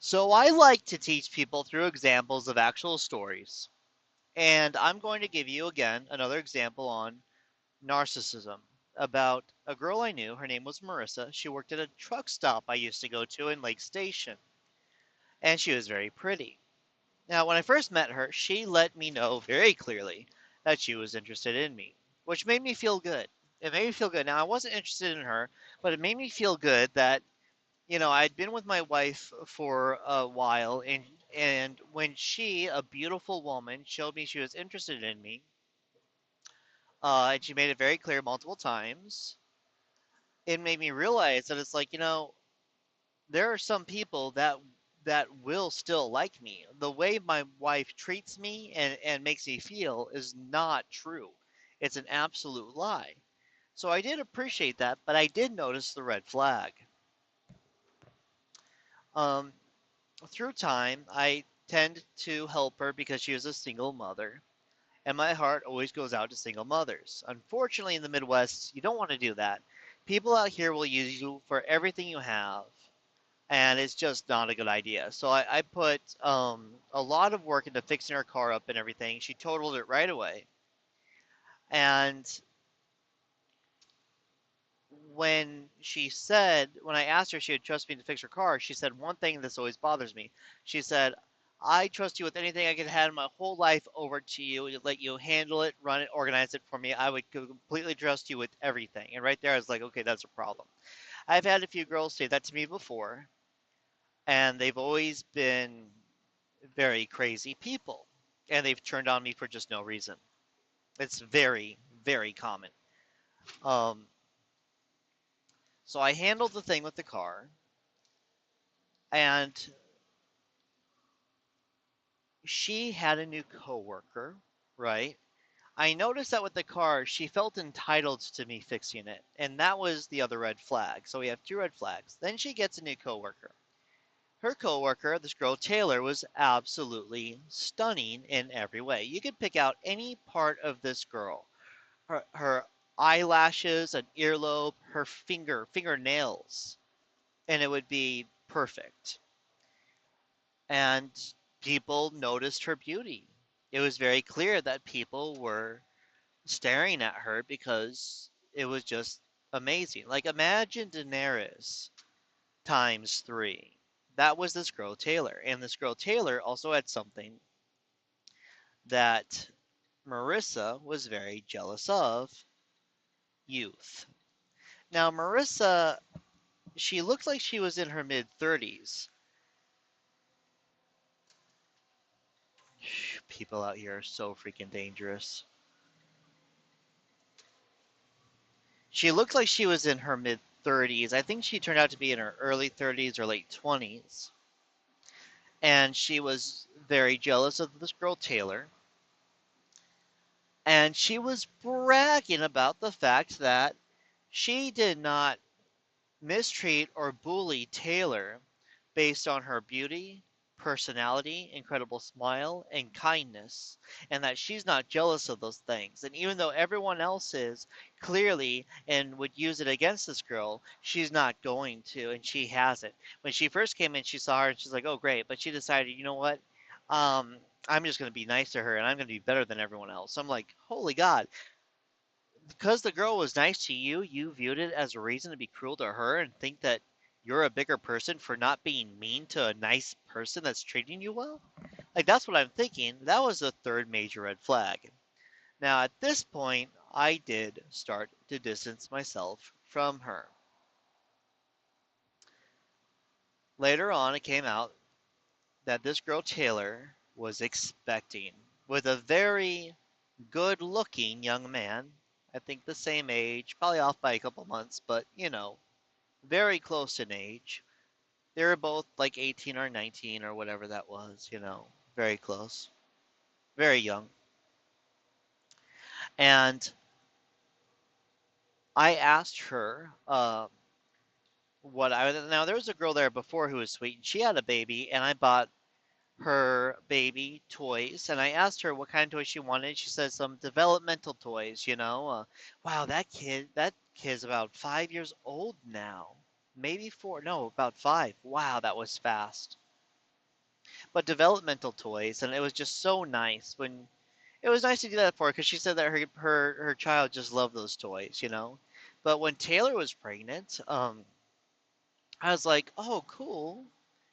So I like to teach people through examples of actual stories. And I'm going to give you again another example on narcissism about a girl I knew. Her name was Marissa. She worked at a truck stop I used to go to in Lake Station, and she was very pretty. Now, when I first met her, she let me know very clearly that she was interested in me, which made me feel good. It made me feel good. Now, I wasn't interested in her, but it made me feel good that I'd been with my wife for a while, and when she, a beautiful woman, showed me she was interested in me, and she made it very clear multiple times, it made me realize that it's like, there are some people that will still like me. The way my wife treats me and makes me feel is not true. It's an absolute lie. So I did appreciate that, but I did notice the red flag. Um, Through time, I tend to help her because she is a single mother, and my heart always goes out to single mothers. Unfortunately, in the Midwest, you don't want to do that. People out here will use you for everything you have, and it's just not a good idea. So I put a lot of work into fixing her car up and everything. She totaled it right away. And when I asked her if she would trust me to fix her car, she said one thing that's always bothers me. She said, I trust you with anything I could hand my whole life over to you, to let you handle it, run it, organize it for me. I would completely trust you with everything. And right there, I was like, okay, that's a problem. I've had a few girls say that to me before, and they've always been very crazy people, and they've turned on me for just no reason. It's very, very common. Um, so I handled the thing with the car, and she had a new coworker, right? I noticed that with the car, she felt entitled to me fixing it, and that was the other red flag. So we have two red flags. Then she gets a new coworker. Her coworker, this girl Taylor, was absolutely stunning in every way. You could pick out any part of this girl. Her eyelashes, an earlobe, her fingernails, and it would be perfect. And people noticed her beauty. It was very clear that people were staring at her because it was just amazing. Like imagine Daenerys times three. That was this girl Taylor, and this girl Taylor also had something that Marissa was very jealous of: youth. Now Marissa, she looked like she was in her mid 30s. People out here are so freaking dangerous. She looked like she was in her mid 30s. I think she turned out to be in her early 30s or late 20s. And she was very jealous of this girl Taylor. And she was bragging about the fact that she did not mistreat or bully Taylor based on her beauty, personality, incredible smile, and kindness, and that she's not jealous of those things. And even though everyone else is clearly and would use it against this girl, she's not going to, and she hasn't. When she first came in, she saw her and she's like, "Oh, great," but she decided, you know what? Um, I'm just going to be nice to her, and I'm going to be better than everyone else. I'm like, holy God, because the girl was nice to you, you viewed it as a reason to be cruel to her and think that you're a bigger person for not being mean to a nice person that's treating you well? Like, that's what I'm thinking. That was the third major red flag. Now, at this point, I did start to distance myself from her. Later on, it came out that this girl Taylor was expecting with a very good looking young man. I think the same age, probably off by a couple months, but very close in age. They were both like 18 or 19 or whatever that was, very close, very young. And I asked her now there was a girl there before who was sweet, and she had a baby, and I bought her baby toys, and I asked her what kind of toys she wanted. She said some developmental toys, wow, that kid's about 5 years old now. Maybe four, no, about five. Wow, that was fast. but developmental toys, and it was just so nice when it was nice to do that for her because she said that her child just loved those toys, you know. But when Taylor was pregnant, I was like, oh, cool,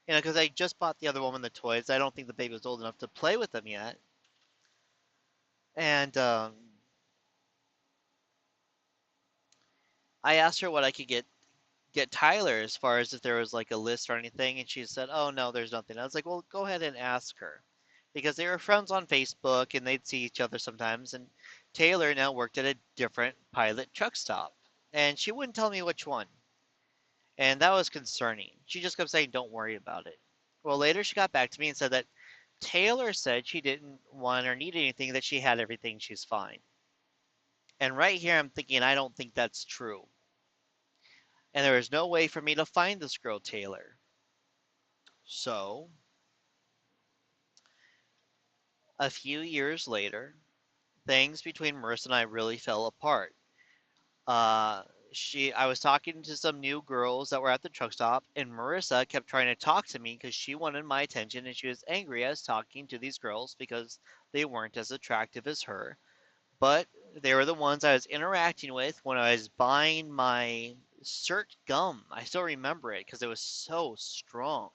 you know, because I just bought the other woman the toys. I don't think the baby was old enough to play with them yet, and I asked her what I could get Tyler as far as if there was like a list or anything, and she said, "Oh no, there's nothing." I was like, "Well, go ahead and ask her," because they were friends on Facebook and they'd see each other sometimes. And Taylor now worked at a different Pilot truck stop, and she wouldn't tell me which one, and that was concerning. She just kept saying, "Don't worry about it." Well, later she got back to me and said that Taylor said she didn't want or need anything, that she had everything, she's fine. And right here, I'm thinking, I don't think that's true. And there is no way for me to find this girl, Taylor. So, a few years later, things between Marissa and I really fell apart. Uh, I was talking to some new girls that were at the truck stop, and Marissa kept trying to talk to me because she wanted my attention, and she was angry I was talking to these girls because they weren't as attractive as her. But they were the ones I was interacting with when I was buying my Cert gum. I still remember it because it was so strong.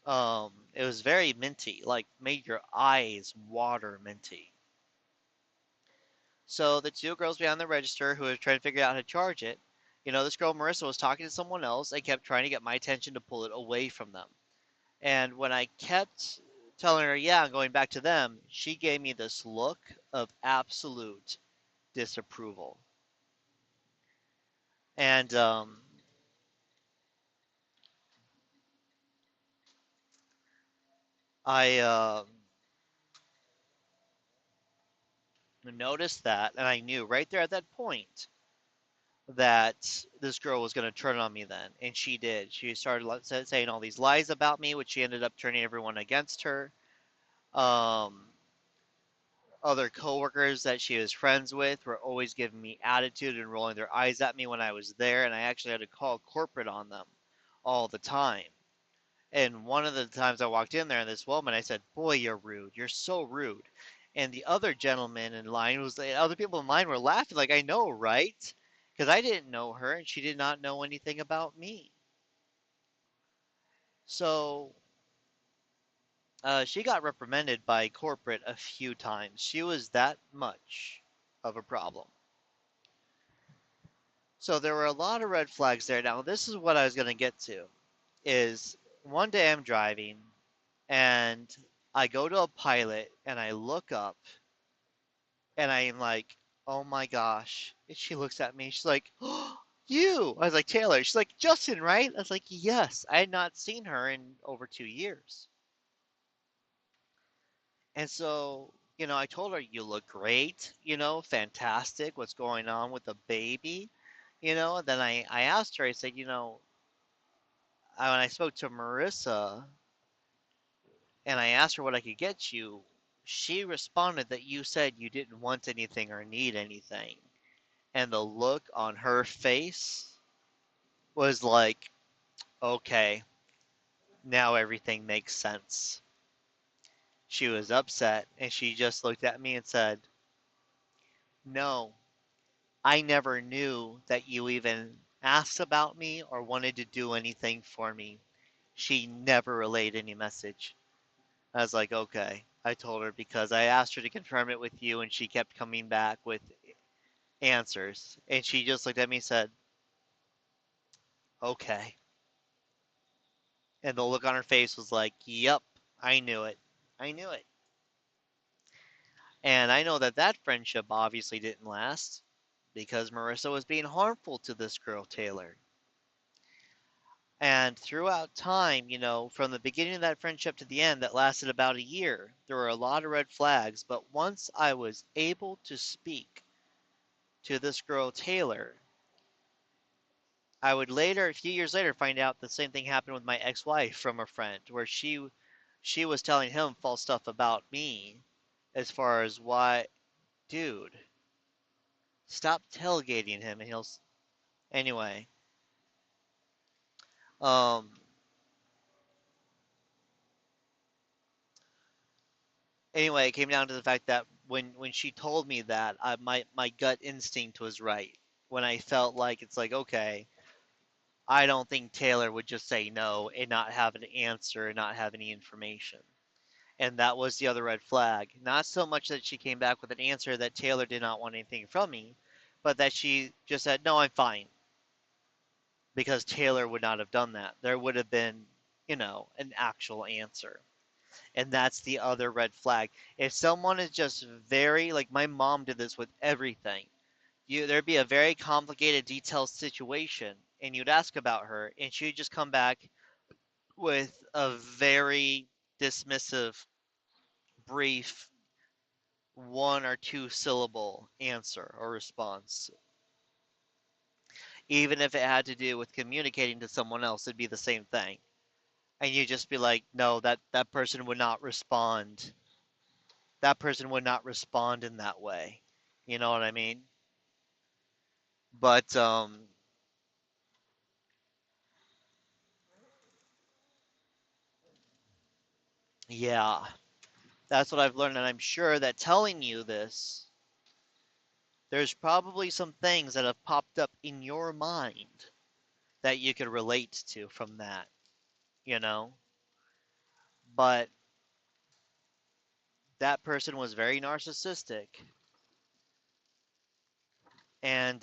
It was very minty, like made your eyes water minty. So the two girls behind the register who were trying to figure out how to charge it, you know, this girl Marissa was talking to someone else and kept trying to get my attention to pull it away from them. And when I kept telling her, yeah, I'm going back to them, she gave me this look of absolute disapproval. And I noticed that, and I knew right there at that point that this girl was going to turn on me then, and she did. She started saying all these lies about me, which she ended up turning everyone against her. Um, Other coworkers that she was friends with were always giving me attitude and rolling their eyes at me when I was there, and I actually had to call corporate on them all the time. And one of the times I walked in there, and this woman, I said, "Boy, you're rude. You're so rude." And the other gentleman in line was, the other people in line were laughing, like, I know, right? Because I didn't know her, and she did not know anything about me. So she got reprimanded by corporate a few times. She was that much of a problem. So there were a lot of red flags there. Now, this is what I was going to get to. Is one day I'm driving and I go to a pilot and I look up and I'm like, oh my gosh. And she looks at me. She's like, oh, you. I was like, Taylor. She's like, Justin, right? I was like, yes. I had not seen her in over 2 years. And so, you know, I told her, you look great, you know, fantastic. What's going on with the baby? You know, and then I asked her, I said, you know, when I spoke to Marissa and I asked her what I could get you, she responded that you said you didn't want anything or need anything. And the look on her face was like, okay, now everything makes sense. She was upset and she just looked at me and said, no, I never knew that you even asked about me or wanted to do anything for me. She never relayed any message. I was like, okay. I told her because I asked her to confirm it with you and she kept coming back with answers. And she just looked at me and said, okay. And the look on her face was like, yep, I knew it. I knew it. And I know that that friendship obviously didn't last because Marissa was being harmful to this girl, Taylor. And throughout time, you know, from the beginning of that friendship to the end, that lasted about a year, there were a lot of red flags. But once I was able to speak to this girl, Taylor, I would later, a few years later, find out the same thing happened with my ex-wife from a friend, where she was telling him false stuff about me, as far as why, dude, stop tailgating him, and anyway. Um, Anyway, it came down to the fact that when she told me that, my gut instinct was right. When I felt like it's like, okay, I don't think Taylor would just say no and not have an answer and not have any information. And that was the other red flag. Not so much that she came back with an answer that Taylor did not want anything from me, but that she just said, no, I'm fine. Because Taylor would not have done that. There would have been, an actual answer. And that's the other red flag. If someone is just very, like my mom did this with everything, there'd be a very complicated, detailed situation, and you'd ask about her, and she'd just come back with a very dismissive, brief, one or two syllable answer or response. Even if it had to do with communicating to someone else, it'd be the same thing. And you'd just be like, no, that person would not respond. That person would not respond in that way. You know what I mean? But yeah, that's what I've learned, and I'm sure that telling you this, there's probably some things that have popped up in your mind that you could relate to from that, you know? But that person was very narcissistic, and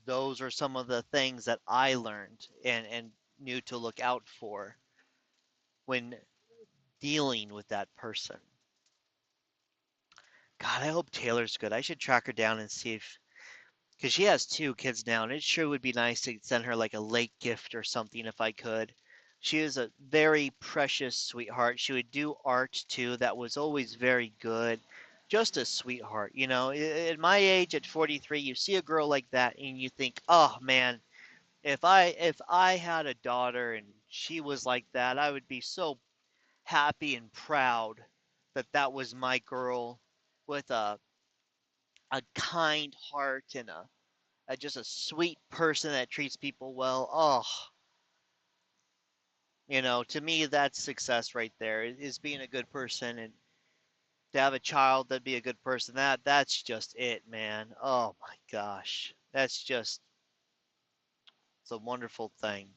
those are some of the things that I learned and knew to look out for when dealing with that person. God, I hope Taylor's good. I should track her down and see if, because she has two kids now, and it sure would be nice to send her like a late gift or something if I could. She is a very precious sweetheart. She would do art too. That was always very good. Just a sweetheart, you know. At my age, at 43, you see a girl like that, and you think, "Oh man, if I had a daughter and she was like that, I would be so happy and proud that that was my girl with a kind heart and just a sweet person that treats people well." Oh, to me, that's success right there. Is being a good person, and to have a child that be a good person. That's just it, man. Oh my gosh, that's just it's a wonderful thing.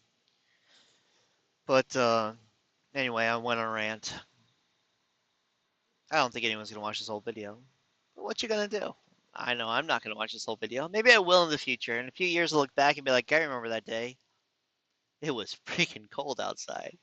But anyway, I went on a rant. I don't think anyone's gonna watch this whole video. But what you gonna do? I know I'm not gonna watch this whole video. Maybe I will in the future. In a few years, I'll look back and be like, I remember that day. It was freaking cold outside.